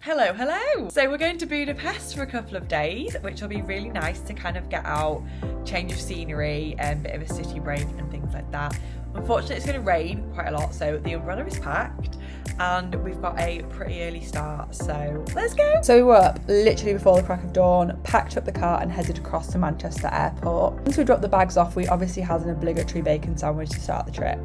Hello, hello! So we're going to Budapest for a couple of days, which will be really nice to kind of get out, change of scenery, and a bit of a city break and things like that. Unfortunately, it's going to rain quite a lot, so the umbrella is packed and we've got a pretty early start, so let's go! So we were up literally before the crack of dawn, packed up the car and headed across to Manchester Airport. Once we dropped the bags off, we obviously had an obligatory bacon sandwich to start the trip.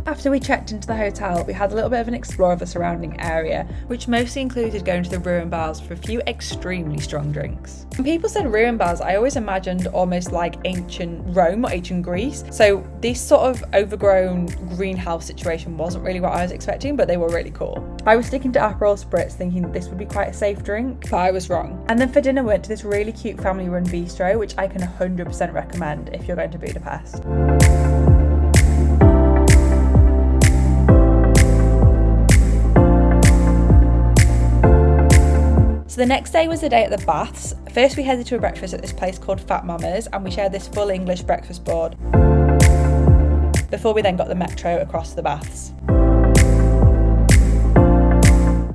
After we checked into the hotel, we had a little bit of an explore of the surrounding area, which mostly included going to the ruin bars for a few extremely strong drinks. When people said ruin bars, I always imagined almost like ancient Rome or ancient Greece. So this sort of overgrown greenhouse situation wasn't really what I was expecting, but they were really cool. I was sticking to Aperol Spritz thinking this would be quite a safe drink, but I was wrong. And then for dinner we went to this really cute family-run bistro, which I can 100% recommend if you're going to Budapest. So the next day was the day at the baths. First we headed to a breakfast at this place called Fat Mama's and we shared this full English breakfast board before we then got the metro across the baths.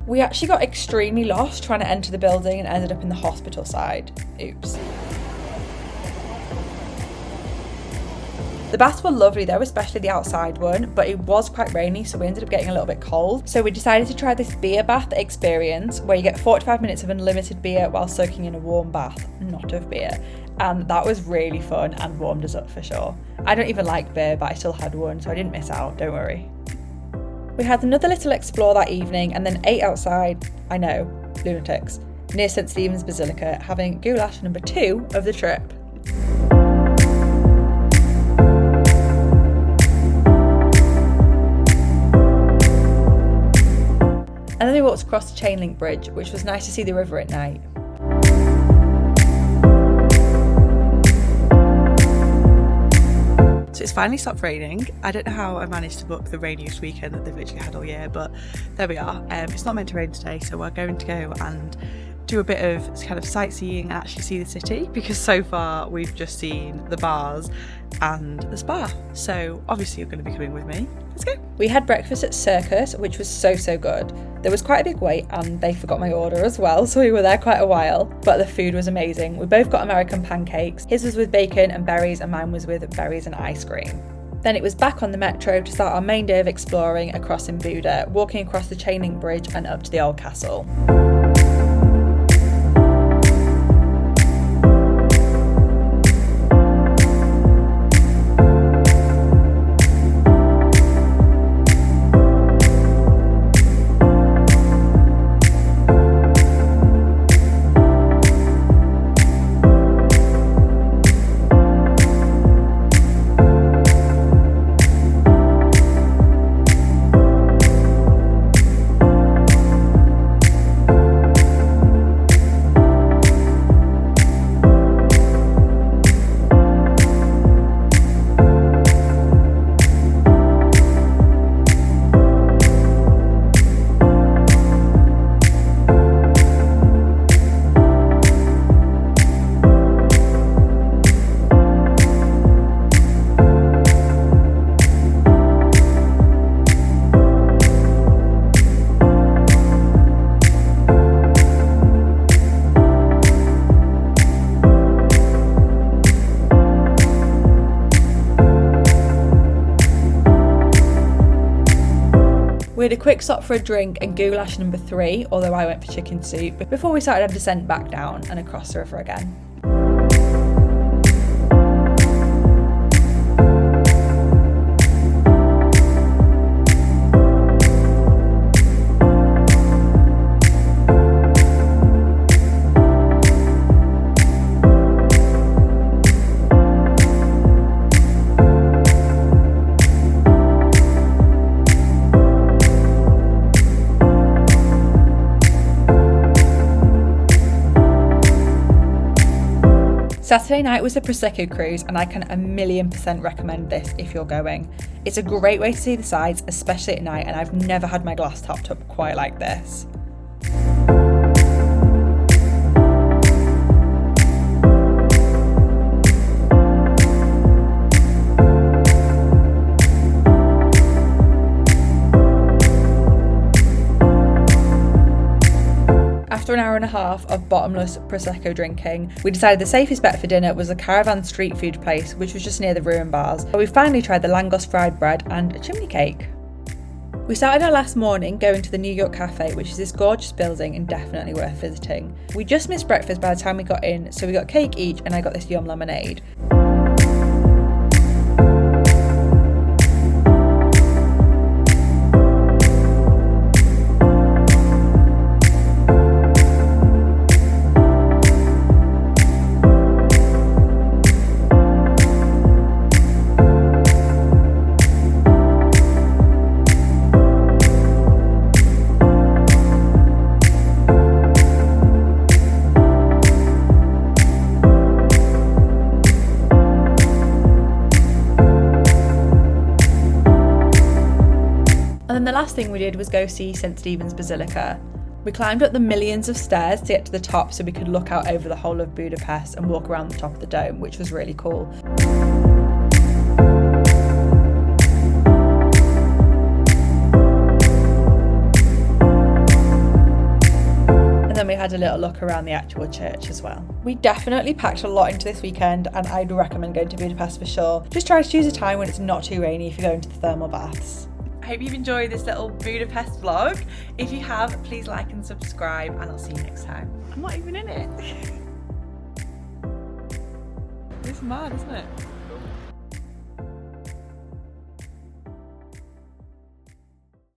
We actually got extremely lost trying to enter the building and ended up in the hospital side. Oops. The baths were lovely though, especially the outside one, but it was quite rainy, so we ended up getting a little bit cold. So we decided to try this beer bath experience where you get 45 minutes of unlimited beer while soaking in a warm bath, not of beer. And that was really fun and warmed us up for sure. I don't even like beer, but I still had one, so I didn't miss out, don't worry. We had another little explore that evening and then ate outside, I know, lunatics, near St. Stephen's Basilica, having goulash number 2 of the trip. And then we walked across the chain link bridge, which was nice to see the river at night. So it's finally stopped raining. I don't know how I managed to book the rainiest weekend that they've literally had all year, but there we are. It's not meant to rain today, so we're going to go and do a bit of kind of sightseeing and actually see the city, because so far we've just seen the bars and the spa. So obviously you're going to be coming with me. Let's go. We had breakfast at Cirkusz, which was so good. There was quite a big wait and they forgot my order as well, so we were there quite a while, but the food was amazing. We both got American pancakes. His was with bacon and berries and mine was with berries and ice cream. Then it was back on the metro to start our main day of exploring across in Buda, walking across the chain link bridge and up to the old castle. We had a quick stop for a drink and goulash number 3, although I went for chicken soup, before we started our descent back down and across the river again. Saturday night was a Prosecco cruise and I can 1,000,000% recommend this if you're going. It's a great way to see the sights, especially at night, and I've never had my glass topped up quite like this. a half of bottomless Prosecco drinking, we decided the safest bet for dinner was the Caravan street food place, which was just near the ruin bars. But we finally tried the langos fried bread and a chimney cake. We started our last morning going to the New York Caffe, which is this gorgeous building and definitely worth visiting. We just missed breakfast by the time we got in, so we got cake each and I got this yum lemonade. And then the last thing we did was go see St Stephen's Basilica. We climbed up the millions of stairs to get to the top so we could look out over the whole of Budapest and walk around the top of the dome, which was really cool. And then we had a little look around the actual church as well. We definitely packed a lot into this weekend and I'd recommend going to Budapest for sure. Just try to choose a time when it's not too rainy if you're going to the thermal baths. I hope you've enjoyed this little Budapest vlog. If you have, please like and subscribe and I'll see you next time. I'm not even in it. It's mad, isn't it?